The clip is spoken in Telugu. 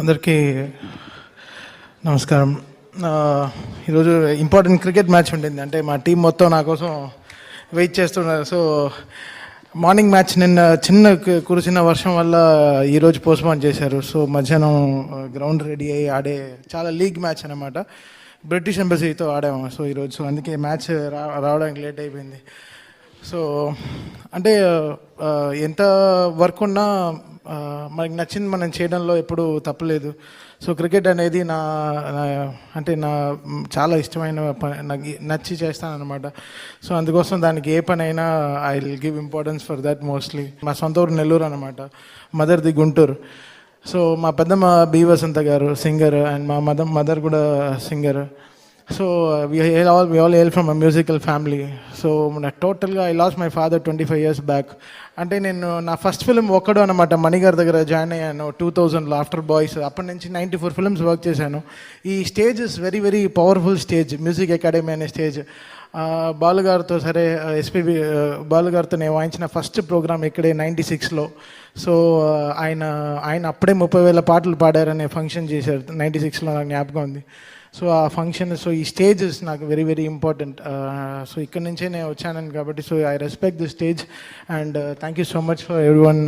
అందరికీ నమస్కారం. ఈరోజు ఇంపార్టెంట్ క్రికెట్ మ్యాచ్ ఉండింది. అంటే మా టీం మొత్తం నా కోసం వెయిట్ చేస్తున్నారు. సో మార్నింగ్ మ్యాచ్ నిన్న చిన్న కురిసిన వర్షం వల్ల ఈరోజు పోస్ట్పోన్ చేశారు. సో మధ్యాహ్నం గ్రౌండ్ రెడీ అయ్యి ఆడే చాలా లీగ్ మ్యాచ్ అనమాట. బ్రిటిష్ ఎంబసీతో ఆడాము. సో ఈరోజు సో అందుకే మ్యాచ్ రావడానికి లేట్ అయిపోయింది. సో అంటే ఎంత వర్క్ ఉన్నా మనకి నచ్చింది మనం చేయడంలో ఎప్పుడూ తప్పలేదు. సో క్రికెట్ అనేది నా చాలా ఇష్టమైన నాకు నచ్చి చేస్తాను అనమాట. సో అందుకోసం దానికి ఏ పని అయినా I will give importance for that. Mostly మా సొంత ఊరు నెల్లూరు అనమాట, మదర్ది గుంటూరు. సో మా పెద్దమ్మ బి వసంత గారు సింగర్ అండ్ మా మదర్ కూడా singer. So we all hail from a musical family. So టోటల్గా I lost my father 25 years back. అంటే నేను నా ఫస్ట్ ఫిలిం ఒక్కడు అనమాట మణిగారి దగ్గర జాయిన్ అయ్యాను 2000లో ఆఫ్టర్ బాయ్స్. అప్పటి నుంచి 94 ఫిల్మ్స్ వర్క్ చేశాను. ఈ stage is very very powerful stage, music academy అనే స్టేజ్. బాలుగారితో సరే ఎస్పీబీ బాలుగారితో నేను వాయించిన ఫస్ట్ ప్రోగ్రామ్ ఇక్కడే 96లో. సో ఆయన అప్పుడే 30,000 పాటలు పాడారనే ఫంక్షన్ చేశారు 96లో, నాకు జ్ఞాపకం ఉంది. సో ఆ ఫంక్షన్, సో ఈ స్టేజెస్ నాకు వెరీ వెరీ ఇంపార్టెంట్. సో ఇక్కడ నుంచే నేను వచ్చాను కాబట్టి so I respect the stage and thank you so much for everyone.